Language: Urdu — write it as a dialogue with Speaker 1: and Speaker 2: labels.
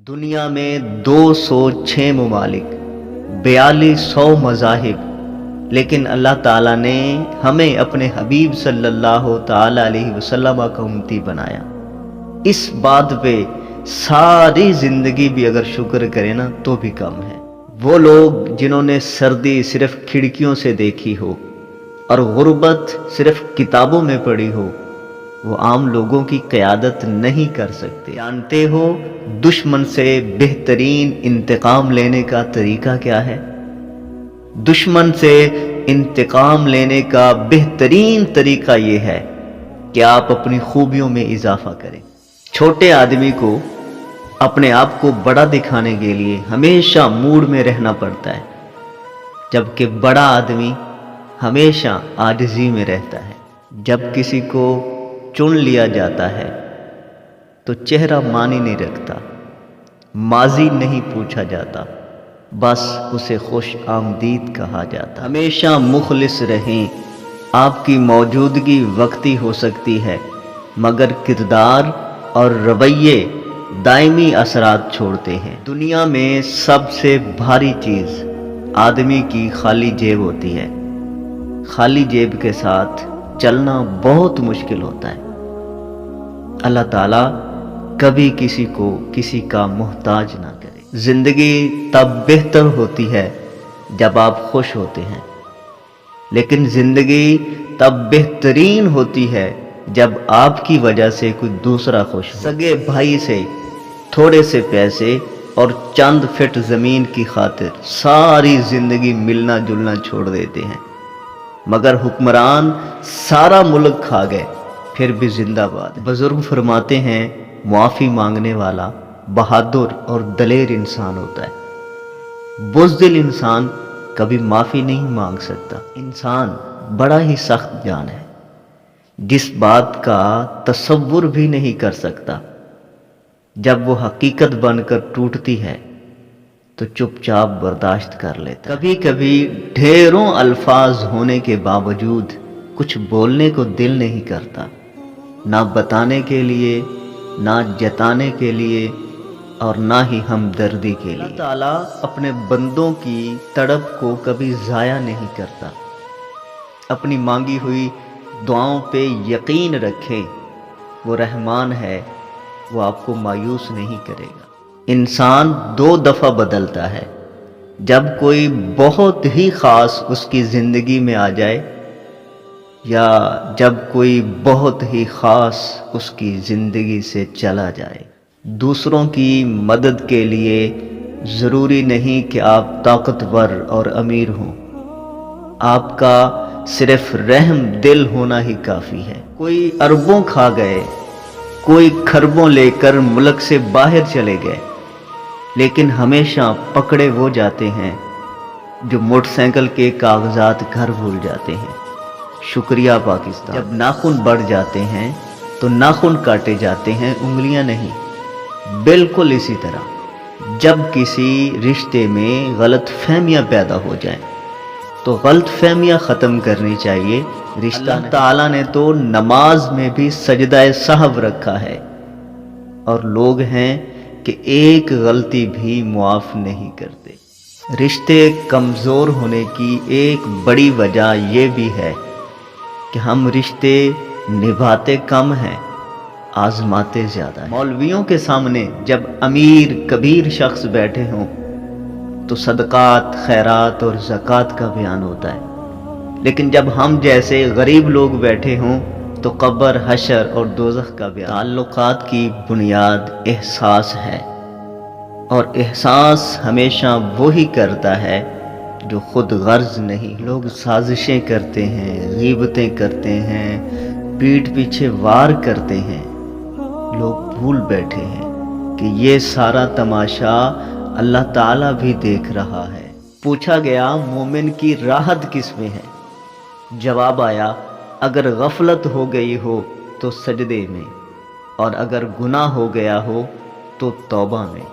Speaker 1: دنیا میں 206 ممالک 4200 مذاہب، لیکن اللہ تعالیٰ نے ہمیں اپنے حبیب صلی اللہ تعالیٰ علیہ وسلم کا امتی بنایا۔ اس بات پہ ساری زندگی بھی اگر شکر کرے نا تو بھی کم ہے۔ وہ لوگ جنہوں نے سردی صرف کھڑکیوں سے دیکھی ہو اور غربت صرف کتابوں میں پڑھی ہو، وہ عام لوگوں کی قیادت نہیں کر سکتے۔ جانتے ہو دشمن سے بہترین انتقام لینے کا طریقہ کیا ہے؟ دشمن سے انتقام لینے کا بہترین طریقہ یہ ہے کہ آپ اپنی خوبیوں میں اضافہ کریں۔ چھوٹے آدمی کو اپنے آپ کو بڑا دکھانے کے لیے ہمیشہ موڈ میں رہنا پڑتا ہے، جبکہ بڑا آدمی ہمیشہ عاجزی میں رہتا ہے۔ جب کسی کو چن لیا جاتا ہے تو چہرہ معنی نہیں رکھتا، ماضی نہیں پوچھا جاتا، بس اسے خوش آمدید کہا جاتا۔ ہمیشہ مخلص رہیں۔ آپ کی موجودگی وقتی ہو سکتی ہے، مگر کردار اور رویے دائمی اثرات چھوڑتے ہیں۔ دنیا میں سب سے بھاری چیز آدمی کی خالی جیب ہوتی ہے۔ خالی جیب کے ساتھ چلنا بہت مشکل ہوتا ہے۔ اللہ تعالیٰ کبھی کسی کو کسی کا محتاج نہ کرے۔ زندگی تب بہتر ہوتی ہے جب آپ خوش ہوتے ہیں، لیکن زندگی تب بہترین ہوتی ہے جب آپ کی وجہ سے کوئی دوسرا خوش ہو۔ سگے بھائی سے تھوڑے سے پیسے اور چند فٹ زمین کی خاطر ساری زندگی ملنا جلنا چھوڑ دیتے ہیں، مگر حکمران سارا ملک کھا گئے پھر بھی زندہ باد۔ بزرگ فرماتے ہیں معافی مانگنے والا بہادر اور دلیر انسان ہوتا ہے، بزدل انسان کبھی معافی نہیں مانگ سکتا۔ انسان بڑا ہی سخت جان ہے، جس بات کا تصور بھی نہیں کر سکتا، جب وہ حقیقت بن کر ٹوٹتی ہے تو چپ چاپ برداشت کر لیتا۔ کبھی کبھی ڈھیروں الفاظ ہونے کے باوجود کچھ بولنے کو دل نہیں کرتا، نہ بتانے کے لیے، نہ جتانے کے لیے، اور نہ ہی ہمدردی کے لیے۔ اللہ تعالیٰ اپنے بندوں کی تڑپ کو کبھی ضائع نہیں کرتا۔ اپنی مانگی ہوئی دعاؤں پہ یقین رکھیں، وہ رحمان ہے، وہ آپ کو مایوس نہیں کرے گا۔ انسان 2 دفعہ بدلتا ہے، جب کوئی بہت ہی خاص اس کی زندگی میں آ جائے، یا جب کوئی بہت ہی خاص اس کی زندگی سے چلا جائے۔ دوسروں کی مدد کے لیے ضروری نہیں کہ آپ طاقتور اور امیر ہوں، آپ کا صرف رحم دل ہونا ہی کافی ہے۔ کوئی اربوں کھا گئے، کوئی کھربوں لے کر ملک سے باہر چلے گئے، لیکن ہمیشہ پکڑے وہ جاتے ہیں جو موٹر سائیکل کے کاغذات گھر بھول جاتے ہیں۔ شکریہ پاکستان۔ جب ناخن بڑھ جاتے ہیں تو ناخن کاٹے جاتے ہیں، انگلیاں نہیں۔ بالکل اسی طرح جب کسی رشتے میں غلط فہمیاں پیدا ہو جائیں تو غلط فہمیاں ختم کرنی چاہیے، رشتہ اللہ تعالیٰ نے تو نماز میں بھی سجدہ سہو رکھا ہے، اور لوگ ہیں کہ ایک غلطی بھی معاف نہیں کرتے۔ رشتے کمزور ہونے کی ایک بڑی وجہ یہ بھی ہے کہ ہم رشتے نبھاتے کم ہیں، آزماتے زیادہ ہیں۔ مولویوں کے سامنے جب امیر کبیر شخص بیٹھے ہوں تو صدقات، خیرات اور زکوٰۃ کا بیان ہوتا ہے، لیکن جب ہم جیسے غریب لوگ بیٹھے ہوں تو قبر، حشر اور دوزخ کا بیان۔ تعلقات کی بنیاد احساس ہے، اور احساس ہمیشہ وہی کرتا ہے جو خود غرض نہیں۔ لوگ سازشیں کرتے ہیں، غیبتیں کرتے ہیں، پیٹھ پیچھے وار کرتے ہیں، لوگ بھول بیٹھے ہیں کہ یہ سارا تماشا اللہ تعالیٰ بھی دیکھ رہا ہے۔ پوچھا گیا مومن کی راحت کس میں ہے؟ جواب آیا، اگر غفلت ہو گئی ہو تو سجدے میں، اور اگر گناہ ہو گیا ہو تو توبہ میں۔